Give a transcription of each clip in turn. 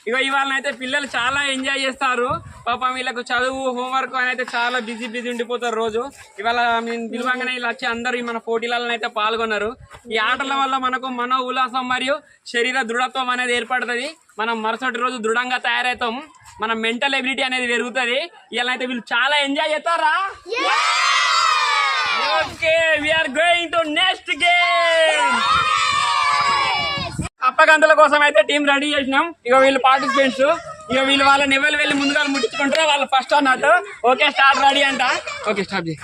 ఇగో ఇవాళ అయితే పిల్లలు చాలా ఎంజాయ్ చేస్తారు. పాపం వీళ్ళకు చదువు హోంవర్క్ అని అయితే చాలా బిజీ ఉండిపోతారు రోజు. ఇవాళ మేము పిలువంగానే ఇలా వచ్చి అందరూ మన పోటీలలో అయితే పాల్గొన్నారు. ఈ ఆటల వల్ల మనకు మనో ఉల్లాసం మరియు శరీర దృఢత్వం అనేది ఏర్పడుతుంది. మనం మరుసటి రోజు దృఢంగా తయారవుతాం. మన మెంటల్ ఎబిలిటీ అనేది పెరుగుతుంది. ఇలా అయితే వీళ్ళు చాలా ఎంజాయ్ చేస్తారా? Okay, we are going to next game. అప్పగంతుల కోసం అయితే టీం రెడీ చేసినాం. ఇక వీళ్ళు పార్టిసిపెంట్స్. ఇక వీళ్ళు వాళ్ళని ఎవరు వెళ్ళి ముందుగా ముట్టించుకుంటారో వాళ్ళు ఫస్ట్ అన్నట్టు. ఓకే, స్టార్ట్ రెడీ అంట. ఓకే, స్టార్ట్ చేయి.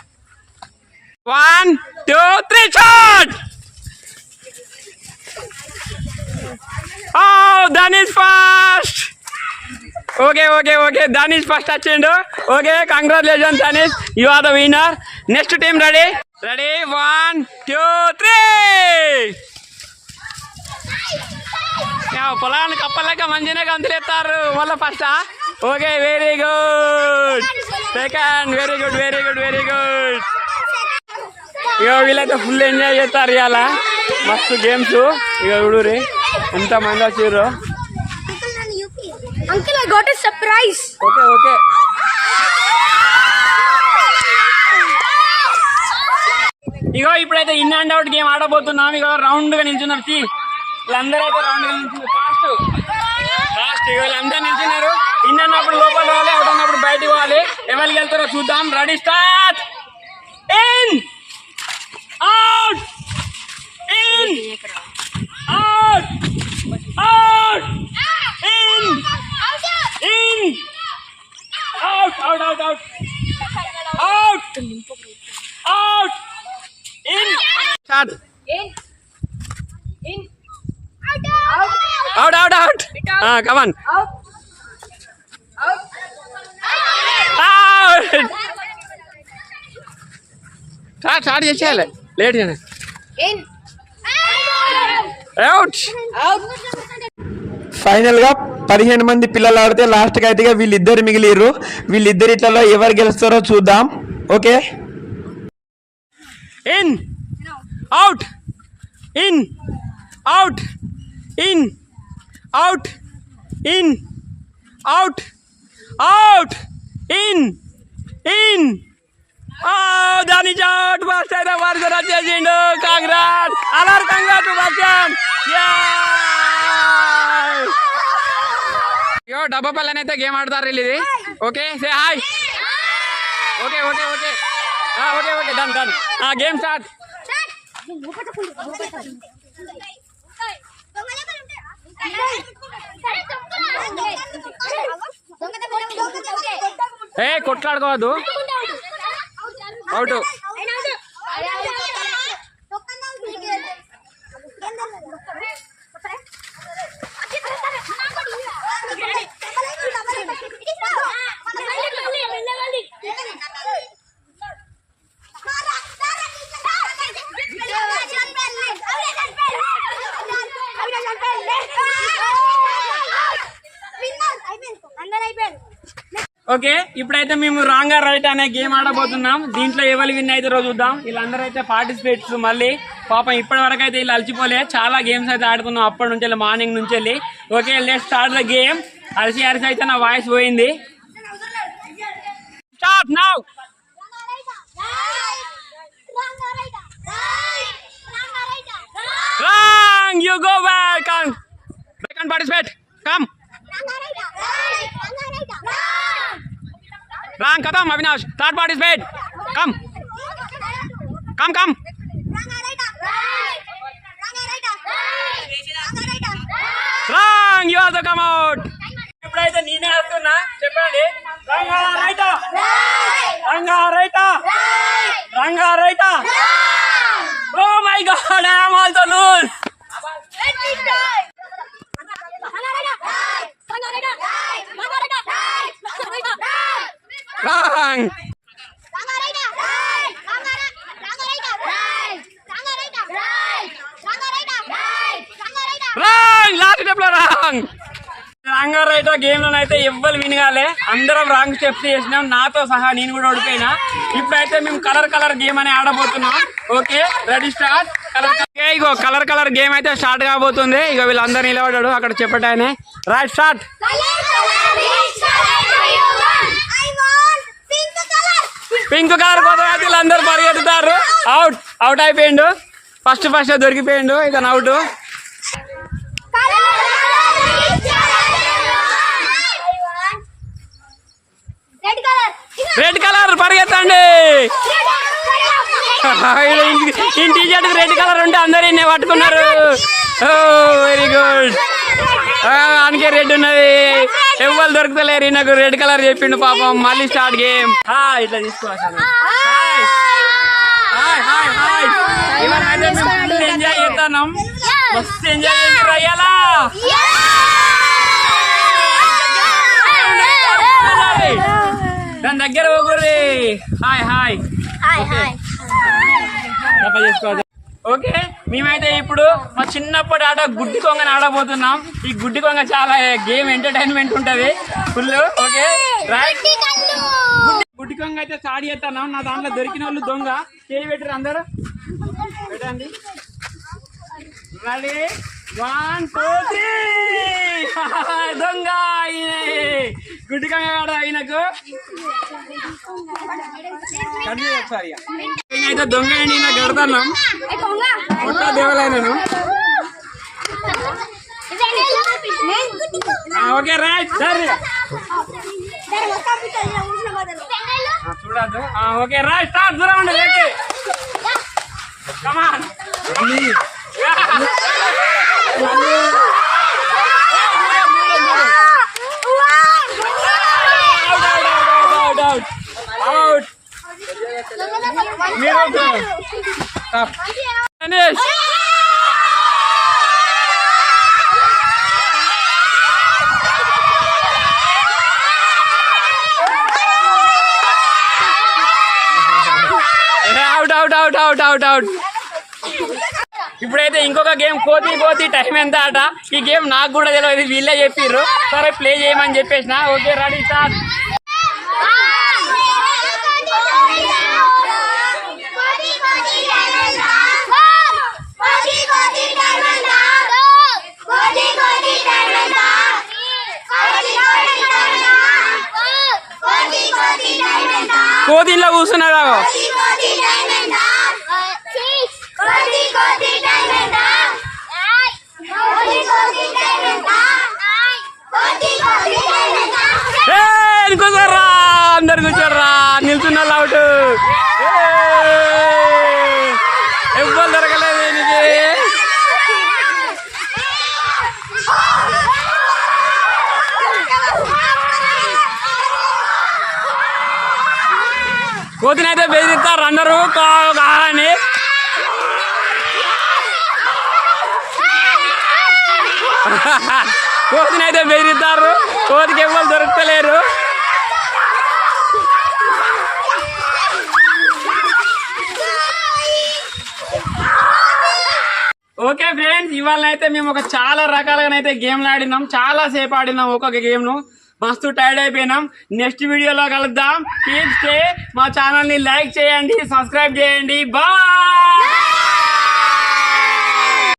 1 2 3 start. Dhanish first. Okay okay okay, Dhanish first వచ్చిండు. Okay, congratulation Dhanish, you are the winner. Next team ready. Ready 1 2 3. పొలాన్ని కప్పలేక మంచిగానే గంతులేస్తారు. మళ్ళీ ఫస్టా? Okay, very good. Second, very good very good very good. ఇక వీళ్ళైతే ఫుల్ ఎంజాయ్ చేస్తారు ఇవాళ. మస్తు గేమ్స్. ఇక చూడురి ఎంత మంది వచ్చారు. ఓకే ఓకే, ఇగో ఇప్పుడైతే ఇన్ అండ్ అవుట్ గేమ్ ఆడబోతున్నాం. ఇక రౌండ్ గా నిల్చున్నారు. వీళ్ళందరూ అయితే రౌండ్ గా నిల్చున్నారు. ఫాస్ట్ వీళ్ళందరూ నిల్చున్నారు. ఇన్ అన్నప్పుడు లోపల రావాలి, అవుట్ అన్నప్పుడు బయటకు పోవాలి. ఎవరికి వెళ్తారో చూద్దాం. Ready start. In out in out out in in out out out out out out in start. In in out out out. Come on. Out out start start చేసేయాలి. లేట్ చేయండి. అవుట్. ఫైనల్ గా 15 మంది పిల్లలు ఆడితే last కి అయితే వీళ్ళిద్దరు మిగిలిరు. వీళ్ళిద్దరిట్లలో ఎవరు గెలుస్తారో చూద్దాం. Okay, in out in out in out in out out in in. దాని చోటు ఫస్ట్ అయితే వర్షం వచ్చేసిండు. కాంగ్రాట్ అలార్ కాంగ్రాట్ వర్షం. యో డబ్బా పల్లెని అయితే గేమ్ ఆడతారు వీళ్ళు. ఇది okay, say hi. Okay okay okay okay okay, done done. Game start. ఏ కొట్లాడుకోవద్దు. అవుట్. ఓకే, ఇప్పుడైతే మేము రాంగ్ ఆర్ రైట్ అనే గేమ్ ఆడబోతున్నాం. దీంట్లో ఎవరు విన్ అయితే రోజు చూద్దాం. వీళ్ళందరూ అయితే పార్టిసిపేట్స్. మళ్ళీ పాపం ఇప్పటి వరకు అయితే వీళ్ళు అలసిపోలే. చాలా గేమ్స్ అయితే ఆడుతున్నాం అప్పటి నుంచి, మార్నింగ్ నుంచి వెళ్ళి. Okay, let's start the game. అలసి అలసి అయితే నా వాయిస్ పోయింది. Start now. Wrong, you go back. Back and participate. Come. Wrong, khatam, Avinash. Third participate. Come. Come, come. Wrong, you also come out. ఇప్పుడైతే నేనే వస్తున్నా. చెప్పండి. రంగా రైటా. రంగా రైటా. రంగా రైటా. Oh my God, I am also lose. Wrong. Wrong. Last step lo wrong. Ranga రైటా game లోనైతే ఎవ్వరు వినగాలే. అందరం రాంగ్ స్టెప్స్ చేసినాం, నాతో సహా నేను కూడా ఓడిపోయినా. ఇప్పుడైతే మేము కలర్ గేమ్ అని ఆడబోతున్నాం. Okay, ready start. ఇగో కలర్ గేమ్ అయితే స్టార్ట్ కాబోతుంది. ఇక వీళ్ళందరూ నిలబడ్డాడు అక్కడ చెప్పటానే. Right start. పింక్ కలర్ కోసం అయితే వీళ్ళందరూ పరిగెత్తుతారు. అవుట్ అవుట్ అయిపోయిండు. ఫస్ట్ దొరికిపోయిండు ఇతను అవుట్. Red colour పరిగెత్తండి. ఈ టీ షర్ట్ రెడ్ కలర్ ఉంటే అందరు ఇన్నే పట్టుకున్నారు. Very good. అందుకే రెడ్ ఉన్నది. ఎవరు దొరుకుతలేరు. నాకు రెడ్ కలర్ చెప్పిండు పాపం. మళ్ళీ స్టార్ట్ గేమ్. ఇట్లా తీసుకోవాలి. ఎంజాయ్ చేస్తాను. మస్తు ఎంజాయ్ చేసి రయ్యాలా. దాని దగ్గర పోకూరి. హాయ్ చేసుకోవాలి. ఓకే, మేమైతే ఇప్పుడు మా చిన్నప్పటి ఆట గుడ్డి కొంగని ఆడబోతున్నాం. ఈ గుడ్డి కొంగ చాలా గేమ్ ఎంటర్టైన్మెంట్ ఉంటది ఫుల్. Okay right. గుడ్డి కొంగ అయితే స్టార్ట్ చేస్తున్నాం. నా దాంట్లో దొరికిన వాళ్ళు దొంగ చేయి పెట్టరు అందరు. పెట్టండి. రెడీ 1 2 3. దొంగ గుడ్డి కొంగ కాడ ఆయనకు ఒకసారి అయితే దొంగ అండి. నాకు కడతాను మొత్తం దేవాలయను. ఓకే రైట్ సరే చూడద్దు. Okay right start. దూరం ఉండి రెడీ. కమాన్. అవుట్. మీరు గణేష్ అవుట్. ఇప్పుడైతే ఇంకొక గేమ్ కోతి టైం ఎంత ఆట. ఈ గేమ్ నాకు కూడా తెలియదు, వీళ్ళే చెప్పిర్రు. సరే ప్లే చేయమని చెప్పేసిన. Okay ready start. కోతిలో కూర్చున్నారా? కూర్చోర్రా, అందరు కూర్చోర్రా. నిల్చున్న అవుట్. ఎవ్వరు దొరకలేదు నీకు. కోతినైతే బెదిరిస్తారు అందరూ కావాలని. కోతినైతే బెదిరిస్తారు. కోతికి ఎవ్వరు దొరకలేరు. ఓకే ఫ్రెండ్స్, ఇవాళ అయితే మేము ఒక చాలా రకాలుగానైతే గేమ్లు ఆడినాం. చాలా సేపు ఆడినాం ఒక్కొక్క గేమ్ ను. మస్తు టైర్డ్ అయిపోయినాం. నెక్స్ట్ వీడియోలో కలుద్దాం. Keep stay. మా ఛానల్ ని లైక్ చేయండి, సబ్స్క్రైబ్ చేయండి. బాయ్.